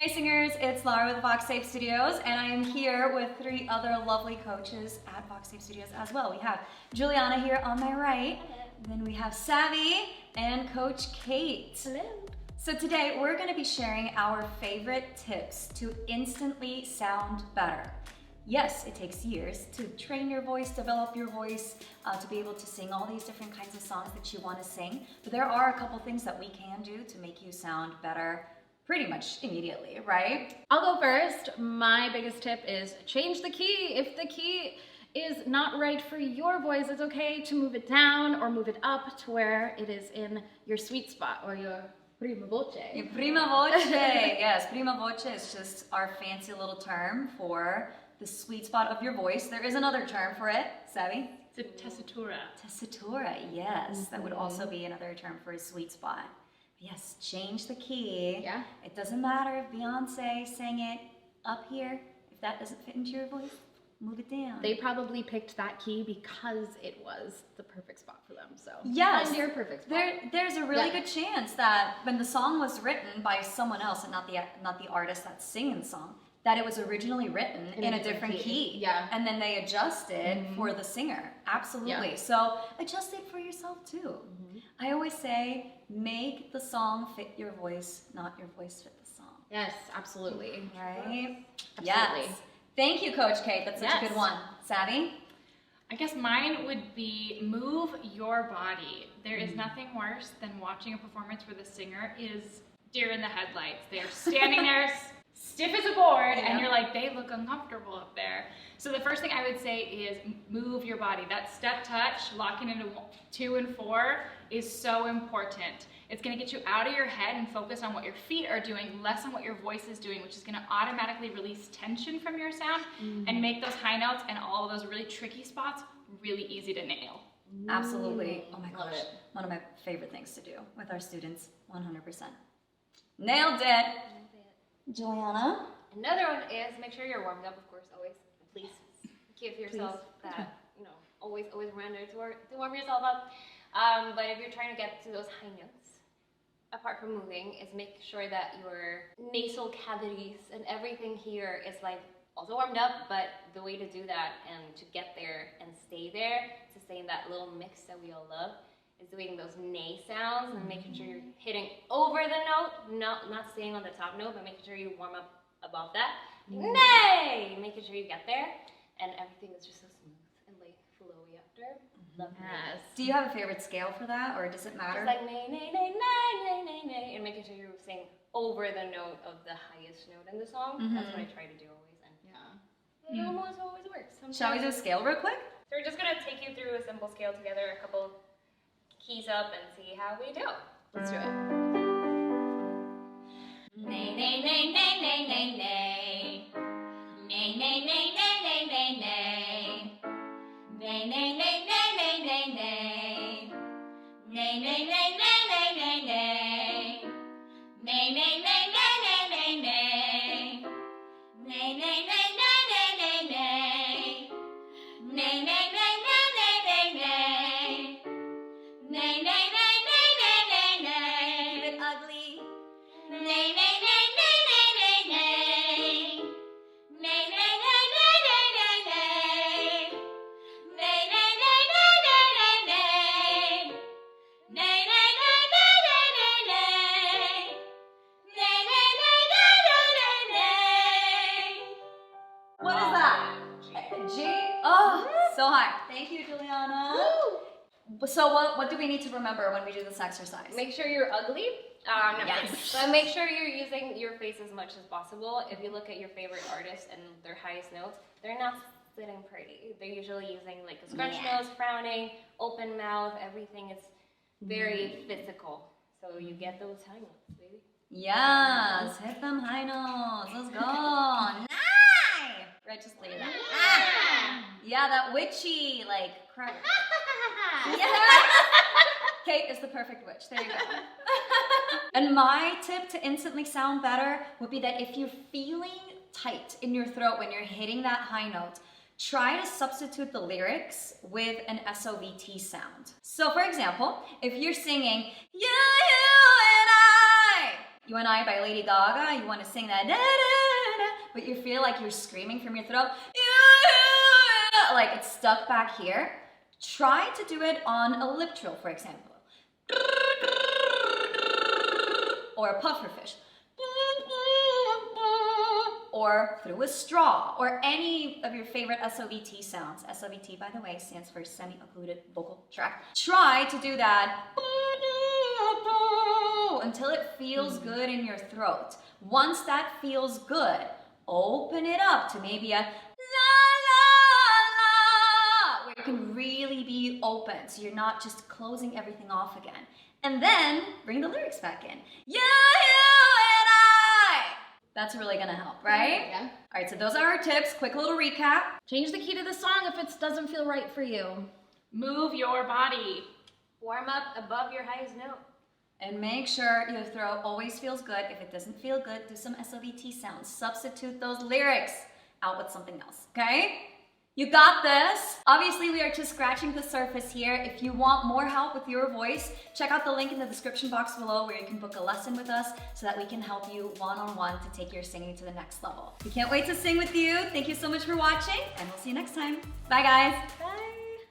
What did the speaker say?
Hey singers, it's Laura with VoxTape Studios, and I am here with 3 other lovely coaches at VoxTape Studios as well. We have Juliana here on my right, then we have Savy and Coach Kate. Hello. So today we're going to be sharing our favorite tips to instantly sound better. Yes, it takes years to train your voice, develop your voice, to be able to sing all these different kinds of songs that you want to sing, but there are a couple things that we can do to make you sound better pretty much immediately, right? I'll go first. My biggest tip is change the key. If the key is not right for your voice, it's okay to move it down or move it up to where it is in your sweet spot or your prima voce. Your prima voce, yes. Prima voce is just our fancy little term for the sweet spot of your voice. There is another term for it, Savy? It's a tessitura. Tessitura, yes. That would also be another term for a sweet spot. Yes, change the key. Yeah. It doesn't matter if Beyonce sang it up here. If that doesn't fit into your voice, move it down. They probably picked that key because it was the perfect spot for them. So yes, find your perfect spot. There's a really good chance that when the song was written by someone else and not the artist that's singing the song, that it was originally written in a different key. Yeah. And then they adjusted for the singer. Absolutely. Yeah. So adjust it for yourself too. I always say, make the song fit your voice, not your voice fit the song. Yes, absolutely. Right? Absolutely. Yes. Thank you, Coach Kate. That's such a good one. Savy? I guess mine would be move your body. There is nothing worse than watching a performance where the singer is deer in the headlights. They're standing there stiff as a board, and you're like, they look uncomfortable up there. So the first thing I would say is move your body. That step touch, locking into 2 and 4 is so important. It's gonna get you out of your head and focus on what your feet are doing, less on what your voice is doing, which is gonna automatically release tension from your sound and make those high notes and all of those really tricky spots really easy to nail. Absolutely. Oh my gosh. One of my favorite things to do with our students, 100%. Nailed it. Juliana? Another one is make sure you're warmed up, of course, always. Please give yourself that, always reminder to warm yourself up. But if you're trying to get to those high notes, apart from moving, is make sure that your nasal cavities and everything here is like also warmed up. But the way to do that and to get there and stay there, to stay in that little mix that we all love, is doing those nay sounds and making sure you're hitting over the note, not staying on the top note, but making sure you warm up above that. Nay! Making sure you get there, and everything is just so smooth and like flowy after. Love Yes. Do you have a favorite scale for that, or does it matter? It's like nay, nay, nay, nay, nay, nay, nay, and making sure you sing over the note of the highest note in the song. That's what I try to do always, and it almost always works. Shall we do a scale real quick? So we're just gonna take you through a simple scale together, a couple keys up, and see how we do. Let's do it. Nay, nay, nay, nay, nay, nay, nay. Nay, nay, nay, nay, nay, nay, nay. Nay, nay, nay, nay, nay, nay, nay. Nay, nay, nay, nay, nay, nay, nay. Nay, nay, nay, nay, nay, nay, nay. Nay, nay, nay, nay, nay, nay, nay. Nay, nay, nay, nay, nay, nay, nay. Nay, nay, nay, nay, nay, nay, nay. Keep it ugly. Nay, nay, nay, nay, nay, nay, nay. Nay, nay, nay, nay, nay, nay, nay. Nay, nay, nay, nay, nay, nay, nay. Nay, nay, nay, nay, nay, nay, nay. Nay, nay, nay, nay, nay, nay, nay. What is that? G? Oh, so high. Thank you, Juliana. So what do we need to remember when we do this exercise? Make sure you're ugly. No, Yes. but make sure you're using your face as much as possible. If you look at your favorite artists and their highest notes, they're not sitting pretty. They're usually using like a scrunched nose, frowning, open mouth. Everything is very physical. So you get those high notes, baby. Yes, hit them high notes. Let's go. Nice. Right, just leave that. Ah. Yeah, that witchy, like, crack. Yeah. Kate is the perfect witch. There you go. And my tip to instantly sound better would be that if you're feeling tight in your throat when you're hitting that high note, try to substitute the lyrics with an SOVT sound. So for example, if you're singing, you and I, You and I by Lady Gaga, you want to sing that, da, da, da, but you feel like you're screaming from your throat, like it's stuck back here. Try to do it on a lip trill, for example. Or a pufferfish. Or through a straw, or any of your favorite SOVT sounds. SOVT, by the way, stands for semi-occluded vocal tract. Try to do that until it feels good in your throat. Once that feels good, open it up to maybe a la la la, where you can really be open, so you're not just closing everything off again. And then bring the lyrics back in. You and I. That's really gonna help, right? Yeah. All right, so those are our tips. Quick little recap. Change the key to the song if it doesn't feel right for you. Move your body. Warm up above your highest note. And make sure your throat always feels good. If it doesn't feel good, do some SOVT sounds. Substitute those lyrics out with something else, okay? You got this. Obviously, we are just scratching the surface here. If you want more help with your voice, check out the link in the description box below where you can book a lesson with us so that we can help you one-on-one to take your singing to the next level. We can't wait to sing with you. Thank you so much for watching, and we'll see you next time. Bye, guys. Bye.